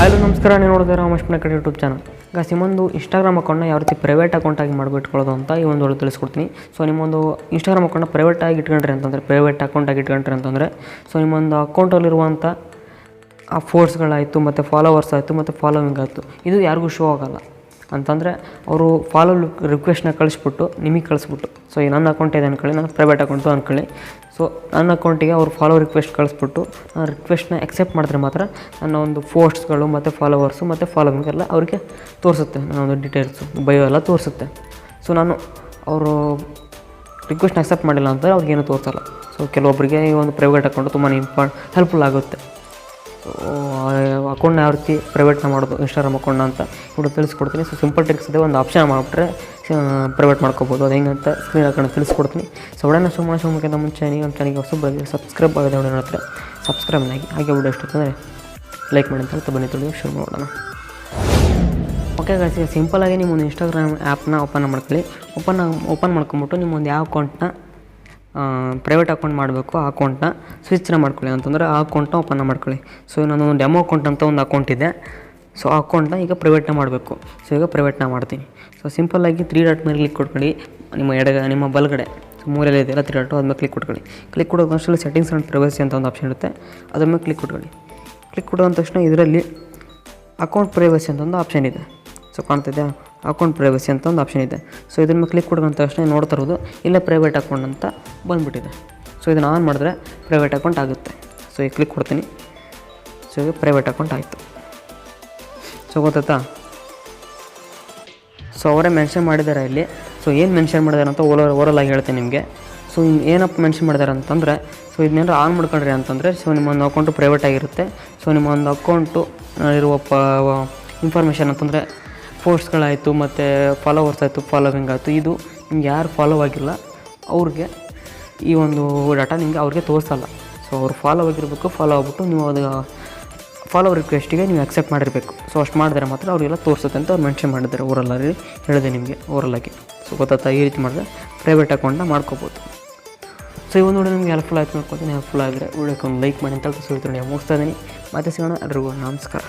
Hello ನಮಸ್ಕಾರ, ನೀವು ನೋಡಿದ್ರೆ UMESH From Bendekatte YouTube channel. Guys, ನಿಮ್ಮೊಂದು ಇನ್ಸ್ಟಾಗ್ರಾಮ್ ಅಕೌಂಟ್ನ ಯಾವ ರೀತಿ ಪ್ರೈವೇಟ್ ಅಕೌಂಟಾಗಿ ಮಾಡಿಬಿಟ್ಕೊಳ್ಳೋದು ಅಂತ ಈ ಒಂದು ತಿಳಿಸ್ಕೊಡ್ತೀನಿ. ಸೊ ನಿಮ್ಮೊಂದು ಇನ್ಸ್ಟಾಗ್ರಾಮ್ ಅಕೌಂಟ್ನ ಪ್ರೈವೇಟಾಗಿ ಇಟ್ಕೊಂಡ್ರಿ ಅಂತಂದರೆ, ಪ್ರೈವೇಟ್ ಅಕೌಂಟಾಗಿ ಇಟ್ಕೊಂಡ್ರಿ ಅಂತಂದರೆ, ಸೊ ನಿಮ್ಮೊಂದು ಅಕೌಂಟಲ್ಲಿರುವಂಥ ಆ ಫೋರ್ಸ್ಗಳಾಯಿತು ಮತ್ತು ಫಾಲೋವರ್ಸ್ ಆಯಿತು ಮತ್ತು ಫಾಲೋವಿಂಗ್ ಆಯಿತು, ಇದು ಯಾರಿಗೂ ಶೋ ಆಗೋಲ್ಲ. ಅಂತಂದರೆ ಅವರು ಫಾಲೋ ರಿಕ್ವೆಸ್ಟ್ನ ಕಳಿಸ್ಬಿಟ್ಟು ನಿಮಗೆ ಕಳಿಸ್ಬಿಟ್ಟು, ಸೊ ಈ ನನ್ನ ಅಕೌಂಟ್ ಇದೆ ಅಂದ್ಕೊಳ್ಳಿ, ನನ್ನ ಪ್ರೈವೇಟ್ ಅಕೌಂಟು ಅಂದ್ಕೊಳ್ಳಿ. ಸೊ ನನ್ನ ಅಕೌಂಟಿಗೆ ಅವ್ರು ಫಾಲೋ ರಿಕ್ವೆಸ್ಟ್ ಕಳಿಸ್ಬಿಟ್ಟು ನಾನು ರಿಕ್ವೆಸ್ಟ್ನ ಎಕ್ಸೆಪ್ಟ್ ಮಾಡಿದ್ರೆ ಮಾತ್ರ ನನ್ನ ಒಂದು ಪೋಸ್ಟ್ಸ್ಗಳು ಮತ್ತು ಫಾಲೋವರ್ಸು ಮತ್ತು ಫಾಲೋವಿಂಗ್ ಎಲ್ಲ ಅವ್ರಿಗೆ ತೋರಿಸುತ್ತೆ. ನನ್ನ ಒಂದು ಡೀಟೇಲ್ಸು ಬಯೋ ಎಲ್ಲ ತೋರಿಸುತ್ತೆ. ಸೊ ನಾನು ಅವರು ರಿಕ್ವೆಸ್ಟ್ನ ಅಕ್ಸೆಪ್ಟ್ ಮಾಡಿಲ್ಲ ಅಂತಂದರೆ ಅವ್ರಿಗೇನು ತೋರಿಸಲ್ಲ. ಸೊ ಕೆಲವೊಬ್ಬರಿಗೆ ಈ ಒಂದು ಪ್ರೈವೇಟ್ ಅಕೌಂಟು ತುಂಬಾ ಹೆಲ್ಪ್ಫುಲ್ ಆಗುತ್ತೆ. ಸೊ ಅಕೌಂಟ್ನ ಯಾವ ರೀತಿ ಪ್ರೈವೇಟ್ನ ಮಾಡೋದು ಇನ್ಸ್ಟಾಗ್ರಾಮ್ ಅಕೌಂಟ್ನ ಅಂತ ಇವಾಗ ತಿಳಿಸ್ಕೊಡ್ತೀನಿ. ಸೊ ಸಿಂಪಲ್ ಟ್ರಿಕ್ಸ್ ಇದೆ, ಒಂದು ಆಪ್ಷನ್ ಮಾಡಿಬಿಟ್ರೆ ಪ್ರೈವೇಟ್ ಮಾಡ್ಕೋಬೋದು. ಅದು ಹೆಂಗೆ ಅಂತ ಸ್ಕ್ರೀನ್ ಹಾಕೊಂಡು ತಿಳಿಸ್ಕೊಡ್ತೀನಿ. ಸೊ ಒಡನೆ ಶಿವಮೊಗ್ಗಕ್ಕಿಂತ ಮುಂಚೆ ನೀವು ನಮ್ಮ ಚಾನಲ್ಗೆ ಹೊಸಬಾಗಿ ಸಬ್ಸ್ಕ್ರೈಬ್ ಆಗಿದೆ ಒಡನೆ ಹತ್ರ ಸಬ್ಸ್ಕ್ರೈಬ್ ಆಗಿ, ಹಾಗೆ ವಿಡಿಯೋ ಇಷ್ಟಂದರೆ ಲೈಕ್ ಮಾಡಿ ಅಂತ ಹೇಳ್ತಾ ಬನ್ನಿ ತಿಳಿದು ಶುರು ಮಾಡೋಣ. ಓಕೆ ಗಾಯ್ಸ್, ಸಿಂಪಲಾಗಿ ನಿಮ್ಮ ಒಂದು ಇನ್ಸ್ಟಾಗ್ರಾಮ್ ಆ್ಯಪ್ನ ಓಪನ್ ಮಾಡ್ಕೊಳ್ಳಿ. ಓಪನ್ ಮಾಡ್ಕೊಂಬಿಟ್ಟು ನಿಮ್ಮೊಂದು ಯಾವ ಅಕೌಂಟ್ನ ಪ್ರೈವೇಟ್ ಅಕೌಂಟ್ ಮಾಡಬೇಕು ಆ ಅಕೌಂಟ್ನ ಸ್ವಿಚ್ನ ಮಾಡ್ಕೊಳ್ಳಿ. ಅಂತಂದರೆ ಆ ಅಕೌಂಟ್ನ ಓಪನ್ ಮಾಡ್ಕೊಳ್ಳಿ. ಸೊ ನಾನು ಒಂದು ಡೆಮೋ ಅಕೌಂಟ್ ಅಂತ ಒಂದು ಅಕೌಂಟ್ ಇದೆ. ಸೊ ಆ ಅಕೌಂಟ್ನ ಈಗ ಪ್ರೈವೇಟ್ನ ಮಾಡಬೇಕು. ಸೊ ಈಗ ಪ್ರೈವೇಟ್ನ ಮಾಡ್ತೀನಿ. ಸೊ ಸಿಂಪಲ್ಲಾಗಿ 3 ಡಾಟ್ ಮೇಲೆ ಕ್ಲಿಕ್ ಕೊಟ್ಕೊಳ್ಳಿ. ನಿಮ್ಮ ಬಲಗಡೆ ಸೊ ಮೂಲೆಯಲ್ಲಿ ಇದೆಯಲ್ಲ 3 ಡಾಟು, ಅದ್ರ ಮೇಲೆ ಕ್ಲಿಕ್ ಕೊಟ್ಕೊಳ್ಳಿ. ಕ್ಲಿಕ್ ಕೊಡೋದು ಅಷ್ಟರಲ್ಲಿ ಸೆಟ್ಟಿಂಗ್ಸ್ ಆ್ಯಂಡ್ ಪ್ರೈವಸಿ ಅಂತ ಒಂದು ಆಪ್ಷನ್ ಇರುತ್ತೆ, ಅದ್ರ ಮೇಲೆ ಕ್ಲಿಕ್ ಕೊಟ್ಕೊಳ್ಳಿ. ಕ್ಲಿಕ್ ಕೊಡೋ ತಕ್ಷಣ ಇದರಲ್ಲಿ ಅಕೌಂಟ್ ಪ್ರೈವಸಿ ಅಂತ ಒಂದು ಆಪ್ಷನ್ ಇದೆ. ಸೊ ಕಾಣ್ತಿದೆ, ಅಕೌಂಟ್ ಪ್ರೈವಸಿ ಅಂತ ಒಂದು ಆಪ್ಷನ್ ಇದೆ. ಸೊ ಇದ್ರ ಮೇಲೆ ಕ್ಲಿಕ್ ಕೊಡೋ ತಕ್ಷಣ ನೋಡ್ತಾ ಇರೋದು ಇಲ್ಲೇ ಪ್ರೈವೇಟ್ ಅಕೌಂಟ್ ಅಂತ ಬಂದುಬಿಟ್ಟಿದೆ. ಸೊ ಇದನ್ನು ಆನ್ ಮಾಡಿದ್ರೆ ಪ್ರೈವೇಟ್ ಅಕೌಂಟ್ ಆಗುತ್ತೆ. ಸೊ ಈಗ ಕ್ಲಿಕ್ ಕೊಡ್ತೀನಿ. ಸೊ ಈಗ ಪ್ರೈವೇಟ್ ಅಕೌಂಟ್ ಆಯಿತು. ಸೊ ಗೊತ್ತಾ, ಸೊ ಅವರೇ ಮೆನ್ಷನ್ ಮಾಡಿದ್ದಾರೆ ಇಲ್ಲಿ. ಸೊ ಏನು ಮೆನ್ಷನ್ ಮಾಡಿದ್ದಾರೆ ಅಂತ ಓರಲಾಗಿ ಹೇಳ್ತೀನಿ ನಿಮಗೆ. ಸೊ ಏನಪ್ಪ ಮೆನ್ಷನ್ ಮಾಡಿದ್ದಾರೆ ಅಂತಂದರೆ, ಸೊ ಇದನ್ನೇನಾರು ಆನ್ ಮಾಡ್ಕೊಂಡ್ರಿ ಅಂತಂದರೆ ಸೊ ನಿಮ್ಮೊಂದು ಅಕೌಂಟು ಪ್ರೈವೇಟ್ ಆಗಿರುತ್ತೆ. ಸೊ ನಿಮ್ಮೊಂದು ಅಕೌಂಟು ಇರುವ ಇನ್ಫಾರ್ಮೇಷನ್ ಅಂತಂದರೆ ಪೋಸ್ಟ್ಗಳಾಯಿತು ಮತ್ತು ಫಾಲೋವರ್ಸ್ ಆಯಿತು, ಫಾಲೋವಿಂಗ್ ಆಯಿತು, ಇದು ನಿಮ್ಗೆ ಯಾರು ಫಾಲೋ ಆಗಿಲ್ಲ ಅವ್ರಿಗೆ ಈ ಒಂದು ಡಾಟಾ ನಿಮಗೆ ಅವ್ರಿಗೆ ತೋರಿಸಲ್ಲ. ಸೊ ಅವ್ರು ಫಾಲೋ ಆಗಿರಬೇಕು. ಫಾಲೋ ಆಗಿಬಿಟ್ಟು ನೀವು ಅದು ಫಾಲೋ ರಿಕ್ವೆಸ್ಟಿಗೆ ನೀವು ಅಕ್ಸೆಪ್ಟ್ ಮಾಡಿರಬೇಕು. ಸೊ ಅಷ್ಟು ಮಾಡಿದ್ರೆ ಮಾತ್ರ ಅವರಿಗೆಲ್ಲ ತೋರಿಸುತ್ತೆ ಅಂತ ಅವ್ರು ಮೆನ್ಷನ್ ಮಾಡಿದ್ದಾರೆ. ಓರಲ್ಲಾಗಿ ಹೇಳಿದೆ ನಿಮಗೆ, ಓರಲ್ಲಾಗಿ. ಸೊ ಗೊತ್ತಾ, ಈ ರೀತಿ ಮಾಡಿದ್ರೆ ಪ್ರೈವೇಟ್ ಅಕೌಂಟ್ನ ಮಾಡ್ಕೋಬೋದು. ಸೊ ಈ ಒಂದು ನಿಮಗೆ ಹೆಲ್ಪ್ಫುಲ್ ಆಯ್ತು ನೋಡ್ಕೊತೀನಿ. ಹೆಲ್ಪ್ಫುಲ್ ಆಗಿದ್ರೆ ವಿಡಿಯೋಕ್ಕೆ ಒಂದು ಲೈಕ್ ಮಾಡಿ ಅಂತ ಹೇಳ್ತಾ ಮುಗಿಸ್ತಾ ಇದ್ದೀನಿ. ಮತ್ತೆ ಸಿಗೋಣ. ಎಲ್ರಿಗೂ ನಮಸ್ಕಾರ.